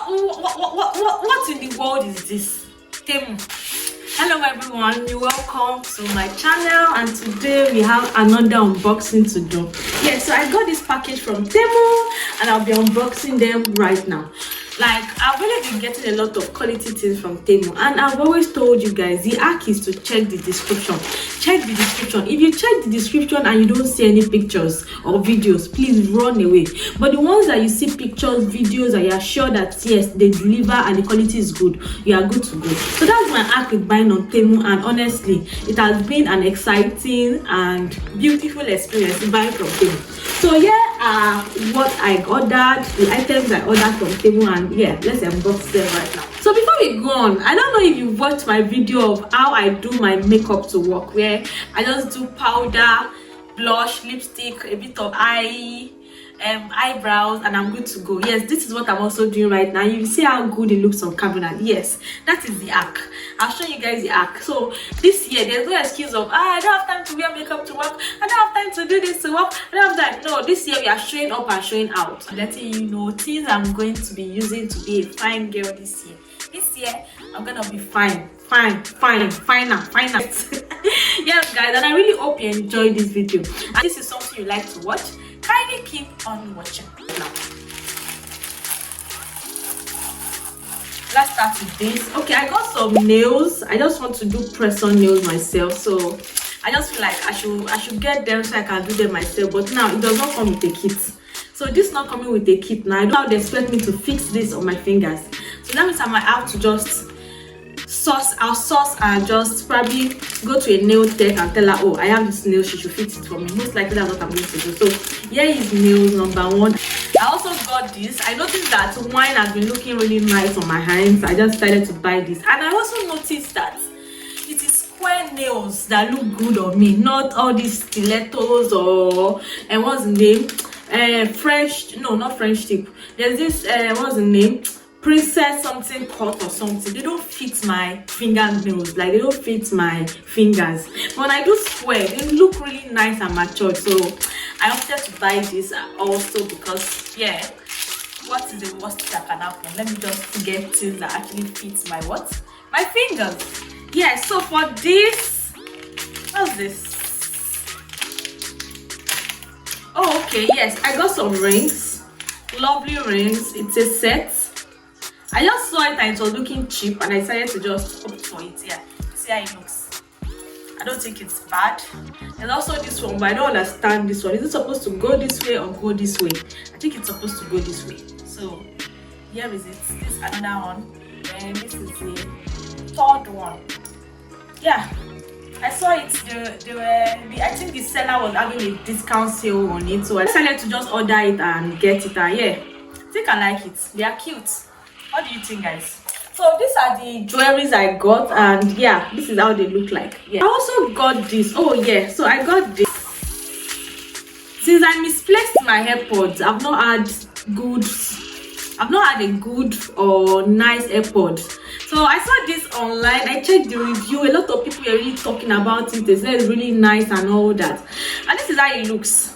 What in the world is this? TEMU. Hello everyone, you're welcome to my channel, and today we have another unboxing to do. Yeah, so I got this package from TEMU and I'll be unboxing them right now. Like, I've really been getting a lot of quality things from TEMU, and I've always told you guys the hack is to check the description. Check the description. If you check the description and you don't see any pictures or videos, please run away. But the ones that you see pictures, videos, and you're sure that yes, they deliver and the quality is good, you are good to go. So that's my hack with buying on TEMU, and honestly, it has been an exciting and beautiful experience buying from TEMU. So here are what I ordered, the items I ordered from TEMU, and yeah, let's unbox them right now. So before we go on, I don't know if you watched my video of how I do my makeup to work, where I just do powder, blush, lipstick, a bit of eyebrows, and I'm good to go. Yes, this is what I'm also doing right now. You see how good it looks on camera. Yes, that is the hack. I'll show you guys the hack. So this year there's no excuse of I don't have time to wear makeup to work, I don't have time to do this to work, I don't have time. No, this year we are showing up and showing out, letting you know things I'm going to be using to be a fine girl this year. This year I'm gonna be finer. Yes guys, and I really hope you enjoyed this video, and this is something you like to watch. Kindly keep on watching. Now let's start with this. Okay, I got some nails. I just want to do press-on nails myself, so I just feel like I should get them so I can do them myself. But now it does not come with a kit, so this is not coming with a kit. Now I don't know how they expect me to fix this on my fingers, so that means I might have to just source and just probably go to a nail tech and tell her, oh, I have this nail, she should fix it for me. Most likely that's what I'm going to do. So here is nails number one. I also got this. I noticed that wine has been looking really nice on my hands. I just decided to buy this, and I also noticed that it is square nails that look good on me, not all these stilettos or what's the name, French, no, not French tip. There's this what's the name, princess something cut or something. They don't fit my fingernails, like they don't fit my fingers. When I do square, they look really nice and matured. So I opted to buy this also because yeah, what is the worst that can happen? Let me just get things that actually fit my what? My fingers. Yeah, so for this, what's this? Oh, okay, yes, I got some rings. Lovely rings. It's a set. I just saw it and it was looking cheap, and I decided to just opt for it. Yeah, see how it looks. I don't think it's bad. There's also this one, but I don't understand this one. Is it supposed to go this way or go this way? I think it's supposed to go this way. So here is it. This is another one, and this is the third one. Yeah, I saw it. I think the seller was having a discount sale on it, so I decided to just order it and get it. And yeah, I think I like it. They are cute. What do you think, guys? So these are the jewelries I got, and yeah, this is how they look like. Yeah, I also got this. Oh yeah, so I got this. Since I misplaced my AirPods, I've not had a good or nice AirPod. So I saw this online. I checked the review. A lot of people are really talking about it. They say it's really nice and all that, and this is how it looks.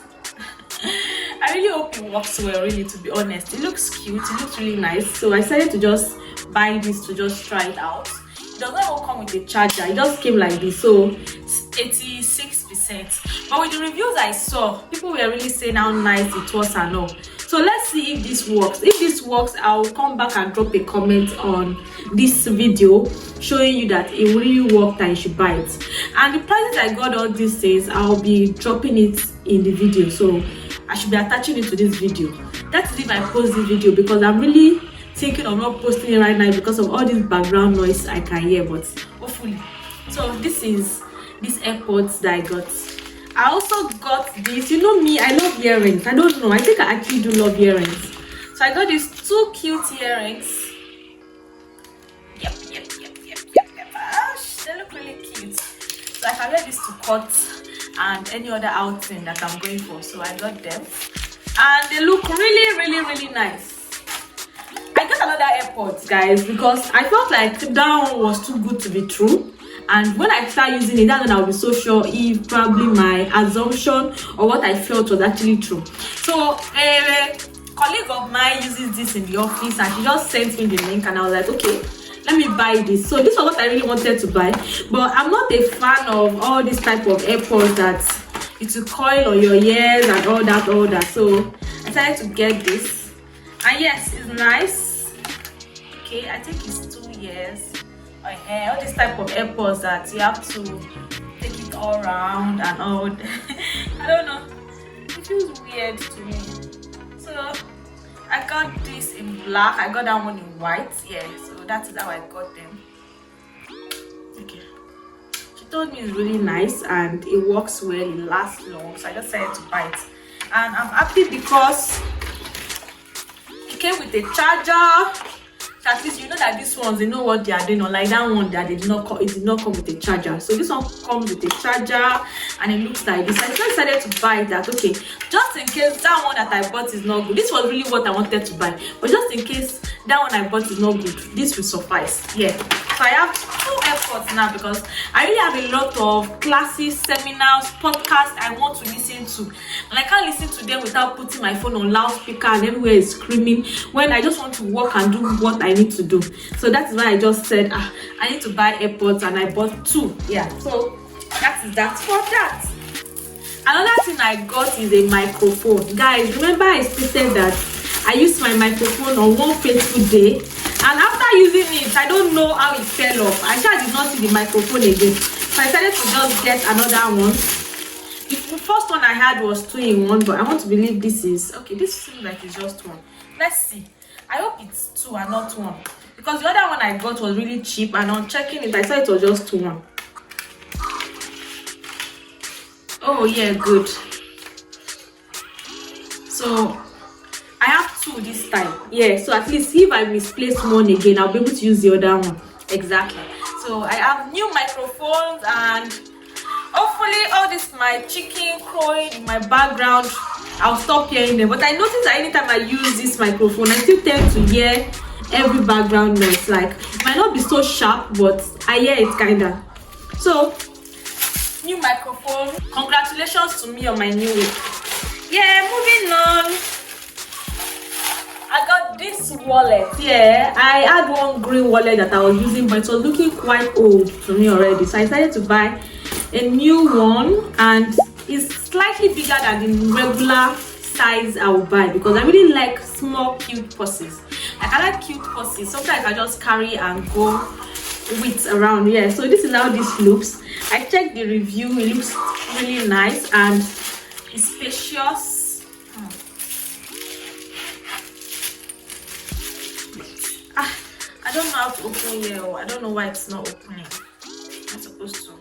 I really hope it works well, really, to be honest. It looks cute, it looks really nice. So I decided to just buy this to just try it out. It does not even come with a charger, it just came like this, so it's 86%. But with the reviews I saw, people were really saying how nice it was and all. So let's see if this works. If this works, I'll come back and drop a comment on this video showing you that it really worked and you should buy it. And the prices I got all these days, I'll be dropping it in the video, so I should be attaching it to this video. That's if I post this video, because I'm really thinking of not posting it right now because of all this background noise I can hear, but hopefully. So this is these AirPods that I got. I also got this. You know me, I love earrings. I don't know, I think I actually do love earrings. So I got these two cute earrings. Yep. They look really cute. So I can wear this to court and any other outing that I'm going for. So I got them, and they look really nice. I got another AirPods, guys, because I felt like that one was too good to be true. And when I start using it, that's when I'll be so sure if probably my assumption or what I felt was actually true. So colleague of mine uses this in the office, and she just sent me the link, and I was like, okay, let me buy this. So this was what I really wanted to buy, but I'm not a fan of all this type of AirPods that it will coil on your ears and all that. So I decided to get this, and yes, it's nice. Okay, I think it's 2 years. All this type of AirPods that you have to take it all around and all. I don't know, it feels weird to me. So I got this in black, I got that one in white. Yeah, so that is how I got them. Okay, she told me it's really nice and it works well, it lasts long, so I just decided to buy it. And I'm happy because it came with a charger. At least you know that these ones, they know what they are doing, unlike that one that it did not come with a charger. So this one comes with a charger and it looks like this. I just decided to buy that, okay, just in case that one that I bought is not good. This was really what I wanted to buy, but just in case that one I bought is not good, this will suffice. Yeah, so I have 2 AirPods now because I really have a lot of classes, seminars, podcasts I want to listen to, and I can't listen to them without putting my phone on loudspeaker and everywhere is screaming when I just want to work and do what I need to do. So that is why I just said I need to buy AirPods, and I bought 2. Yeah, so that is that for that. Another thing I got is a microphone. Guys, remember I stated that I used my microphone on one fateful day, and after using it, I don't know how it fell off. I did not see the microphone again, so I decided to just get another one. The first one I had was 2-in-1, but I want to believe this is okay. This seems like it's just 1. Let's see. I hope it's 2 and not 1, because the other one I got was really cheap, and on checking it I saw it was just 1. Oh yeah, good. So I have 2 this time. Yeah, so at least if I misplace one again, I'll be able to use the other one. Exactly. So I have new microphones, and hopefully all this my chicken crowing in my background, I'll stop hearing them. But I notice that anytime I use this microphone, I still tend to hear every background noise. Like, it might not be so sharp, but I hear it kinda. So new microphone. Congratulations to me on my new week. Yeah, moving on. I got this wallet. Yeah, I had one green wallet that I was using, but it was looking quite old to me already. So I decided to buy a new one, and it's slightly bigger than the regular size I will buy, because I really like small cute purses. Like, I like cute purses, something I can just carry and go with around. Yeah, so this is how this looks. I checked the review, it looks really nice and it's spacious. I don't know how to open here. I don't know why it's not opening. I'm supposed to.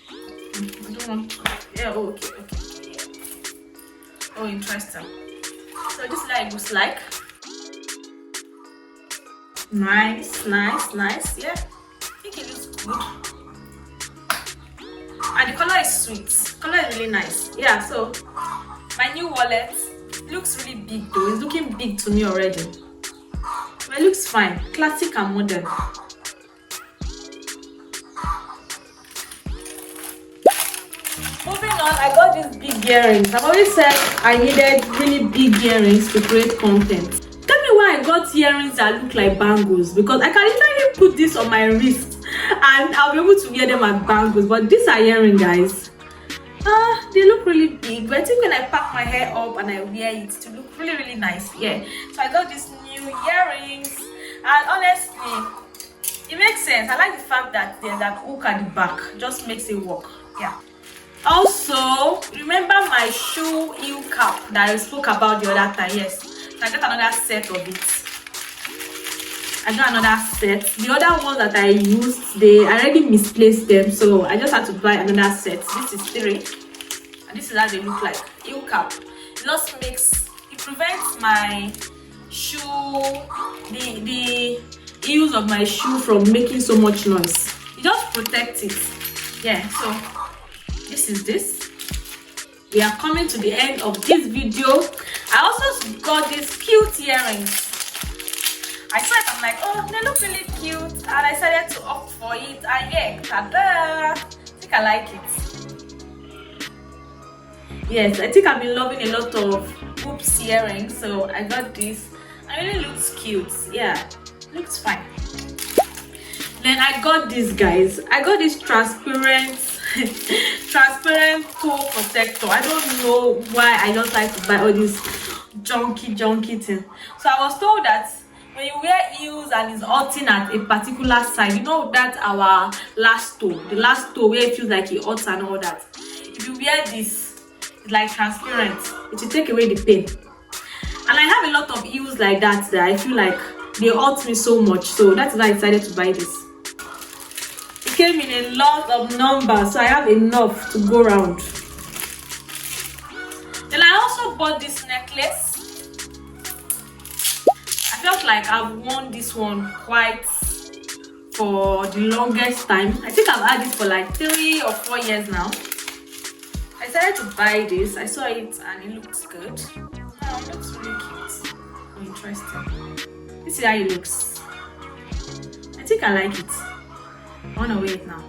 I don't want to. Yeah, oh, okay. Yeah. Oh, interesting. So this is how it looks like. Nice. Yeah, I think it looks good. And the color is sweet. Color is really nice. Yeah, so my new wallet looks really big though. It's looking big to me already. But it looks fine. Classic and modern. Moving on, I got these big earrings. I've always said I needed really big earrings to create content. Tell me why I got earrings that look like bangles, because I can literally put this on my wrist and I'll be able to wear them as bangles. But these are earrings, guys. They look really big, but I think when I pack my hair up and I wear it to look really nice. Yeah, so I got these new earrings, and honestly it makes sense. I like the fact that there's that hook at the back, just makes it work. Yeah. Also, remember my shoe heel cap that I spoke about the other time? Yes, so I got another set of it. I got another set. The other ones that I used, I already misplaced them, so I just had to buy another set. This is 3, and this is how they look like. Heel cap. It just it prevents my shoe, the heels of my shoe from making so much noise. It just protects it. Yeah, so this is this. We are coming to the end of this video. I also got these cute earrings. I saw it, I'm like, oh, they look really cute, and I decided to opt for it. And yeah, ta-da! I think I like it. Yes, I think I've been loving a lot of hoops earrings, so I got this. It really looks cute. Yeah, looks fine. Then I got this, guys. I got this transparent toe protector. I don't know why I just like to buy all this junky thing. So I was told that when you wear heels and it's hurting at a particular side, you know that our last toe, the last toe where it feels like it hurts and all that. If you wear this, it's like transparent. It will take away the pain. And I have a lot of heels like that I feel like they hurt me so much. So that's why I decided to buy this. It came in a lot of numbers, so I have enough to go around. Then I also bought this necklace. I felt like I've worn this one quite for the longest time. I think I've had this for like 3 or 4 years now. I decided to buy this. I saw it and it looks good. Oh, it looks really cute. Interesting. This is how it looks. I think I like it. I want to wear it now.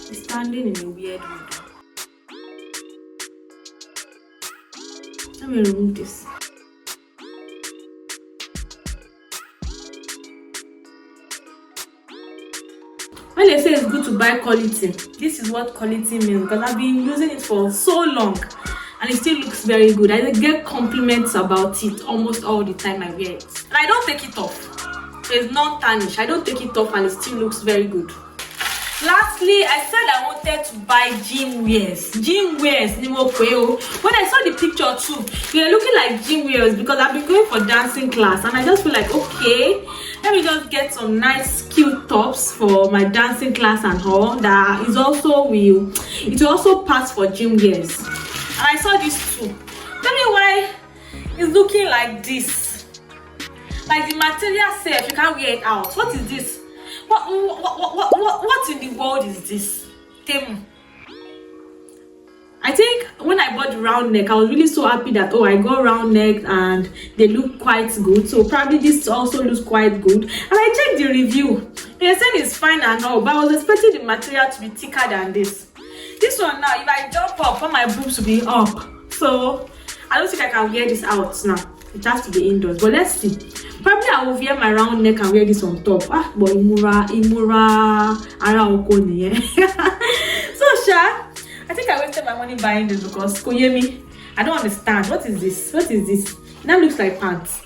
It's standing in a weird window. Let me remove this. When they say it's good to buy quality, this is what quality means, because I've been using it for so long and it still looks very good. I get compliments about it almost all the time I wear it. And I don't take it off. There's non tarnish. I don't take it off and it still looks very good. Lastly, I said I wanted to buy gym wears. Gym wears, when I saw the picture too, they're looking like gym wears because I've been going for dancing class and I just feel like, okay, let me just get some nice cute tops for my dancing class and all. That is also it will also pass for gym wears. And I saw this too. Tell me why it's looking like this. Like the material safe, you can't wear it out. What is this? What in the world is this? TEMU. I think when I bought the round neck, I was really so happy that, oh, I got round neck and they look quite good. So probably this also looks quite good. And I checked the review. They said it's fine and all, but I was expecting the material to be thicker than this. This one now, if I jump up, all my boobs will be up. So I don't think I can wear this out now. It has to be indoors. But let's see. Probably I will wear my round neck and wear this on top. But imura ara okoni. So Sha, I think I wasted my money buying this because Koyemi, I don't understand. What is this? What is this? That looks like pants.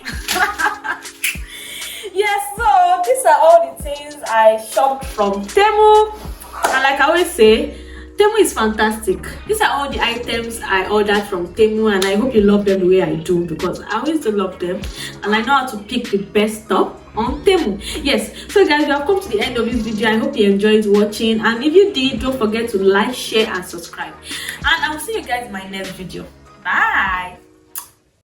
Yes, so these are all the things I shopped from TEMU. And like I always say, TEMU is fantastic. These are all the items I ordered from TEMU and I hope you love them the way I do because I always do love them and I know how to pick the best stuff on TEMU. Yes, so guys, we have come to the end of this video. I hope you enjoyed watching and if you did, don't forget to like, share and subscribe. And I will see you guys in my next video. Bye!